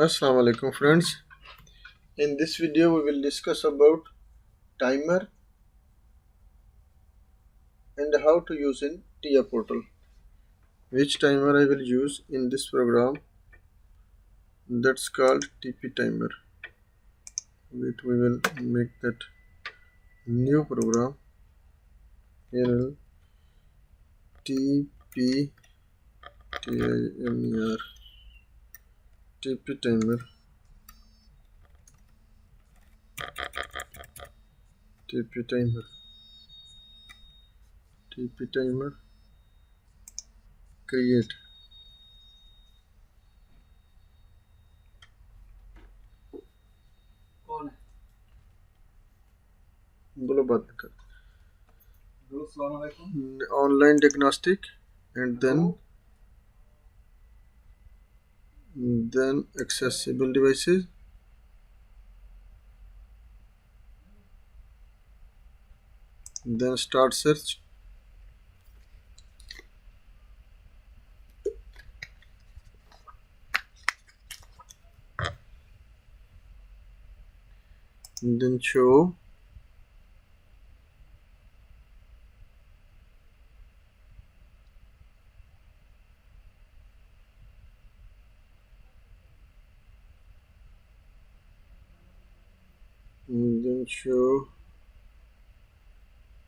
Assalamu alaikum friends. In this video we will discuss about timer and how to use in TIA Portal. Which timer I will use in this program, that's called TP timer. Wait, we will make that new program. Here TP TIMER TP timer TP timer TP timer create. बोलो बात कर. Online diagnostic and then accessible devices, then start search, then show,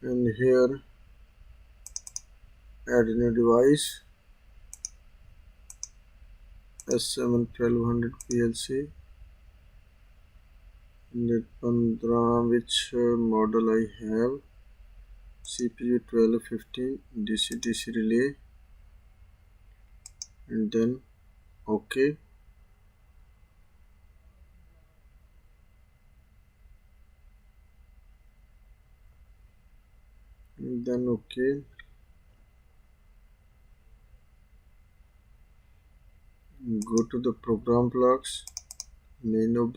and here add a new device S7-1200 PLC. Let 15 which model I have, CPU 1215 DC relay, and then OK. And then OK. Go to the program blocks, main OB.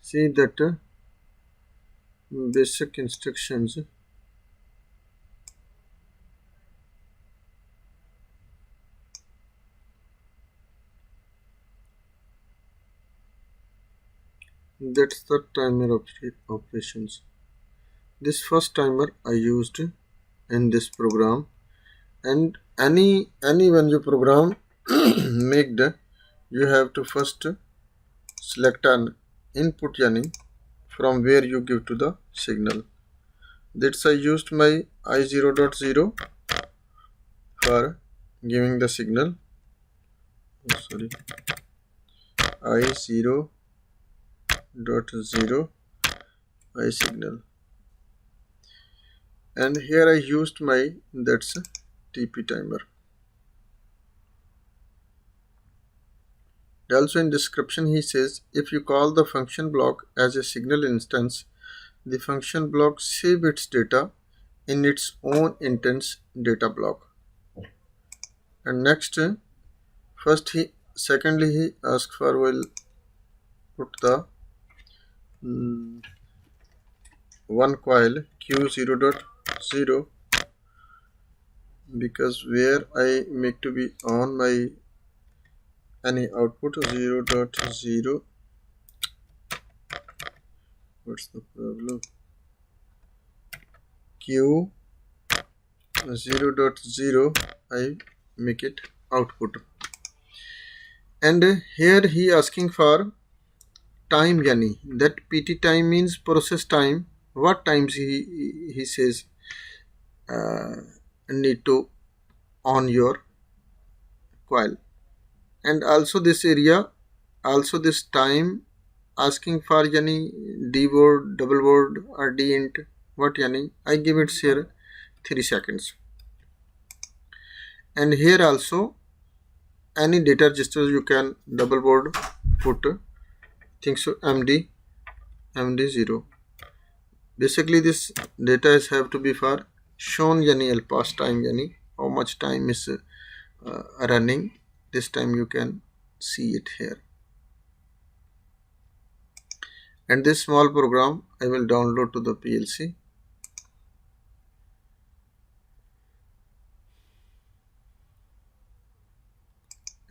See that basic instructions. That's the timer operations. This first timer I used in this program, and any when you program make the, you have to first select an input yani from where you give to the signal. That's I used my I0.0 for giving the signal. I0.0 I signal, and here I used my that's TP timer. Also in description he says, if you call the function block as a signal instance, the function block save its data in its own instance data block. And next, secondly he asks for, will put the one coil Q0.0, because where I make to be on my any output 0.0. What's the problem? Q 0.0 I make it output. And here he asking for time yani, that PT time means process time. What times he says need to on your coil, and also this area, also this time asking for yani D word, double word or D int. What yani, I give it here 3 seconds. And here also any data register you can double word put, think so MD0. Basically this data is have to be for shown yani pass time yani how much time is running. This time you can see it here. And this small program I will download to the PLC.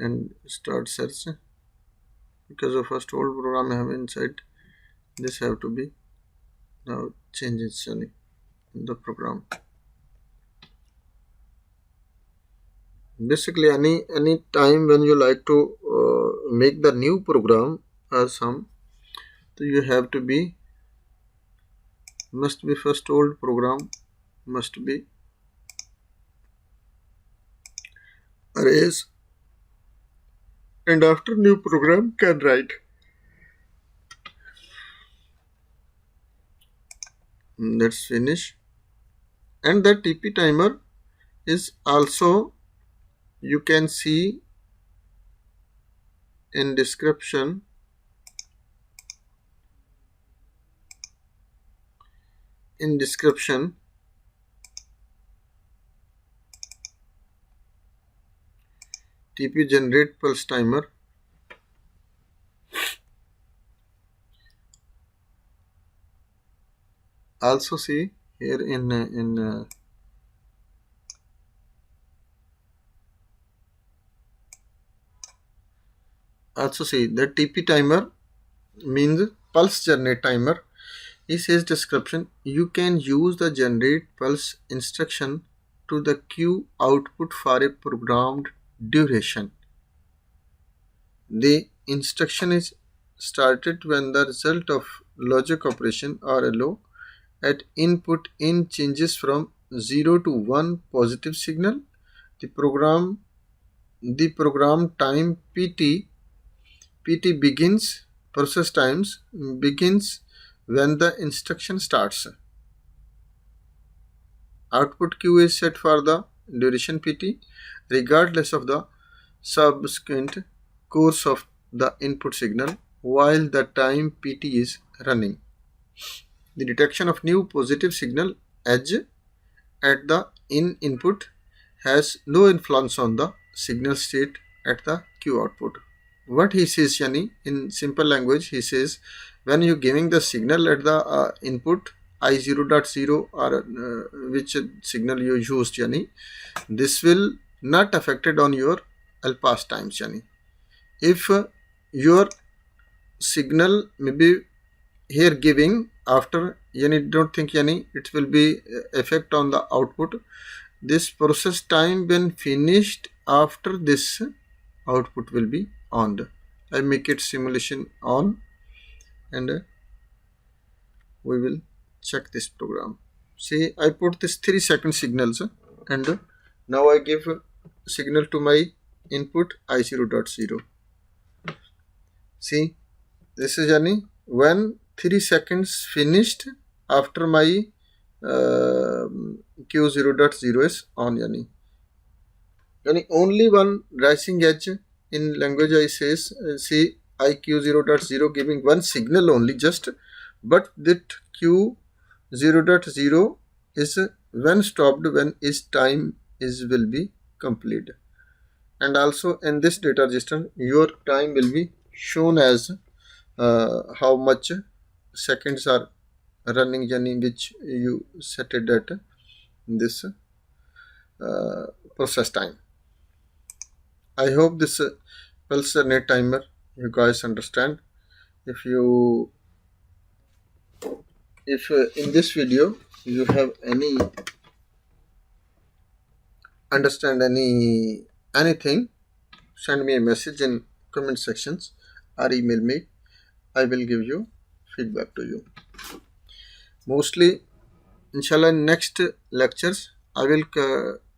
and start search. Because of first old program I have inside, this have to be now changes in the program. Basically any time when you like to make the new program or some, so you have to be must be first old program must be erase, and after new program can write. Let's finish. And the TP timer is also, you can see in description, TP generate pulse timer. Also see here also see that TP timer means pulse generate timer. It says description, you can use the generate pulse instruction to the queue output for a programmed duration. The instruction is started when the result of logic operation or LO at input in changes from 0 to 1 positive signal. The program time PT begins, process times begins when the instruction starts. Output Q is set for the duration PT regardless of the subsequent course of the input signal while the time PT is running. The detection of new positive signal edge at the input has no influence on the signal state at the Q output. What he says, yani, in simple language, he says when you giving the signal at the input I0.0 or which signal you used, yani, this will not affected on your LPass times, yani. If your signal maybe here giving after, yani, don't think, yani, it will be effect on the output. This process time when finished after this output will be on. I make it simulation on and we will check this program. See, I put this 3-second signals and now I give signal to my input I0.0. See, this is yani when 3 seconds finished after my Q0.0 is on, yani only one rising edge in language I says see IQ0.0 giving one signal only just, but that Q0.0 is when stopped when its time is will be complete. And also in this data register your time will be shown as how much seconds are running, yani which you set it at this process time. I hope this pulse net timer you guys understand. If in this video you have any understand anything, send me a message in comment sections or email me. I will give you feedback to you. Mostly, inshallah, in next lectures I will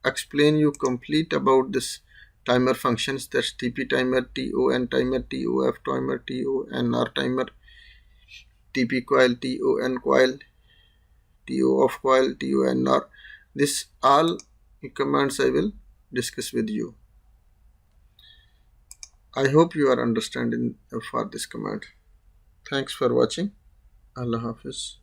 explain you complete about this timer functions. That's TP timer, TON timer, TOF timer, TONR timer, TP coil, TON coil, TOF coil, TONR. This all commands I will discuss with you. I hope you are understanding for this command. Thanks for watching. Allah Hafiz.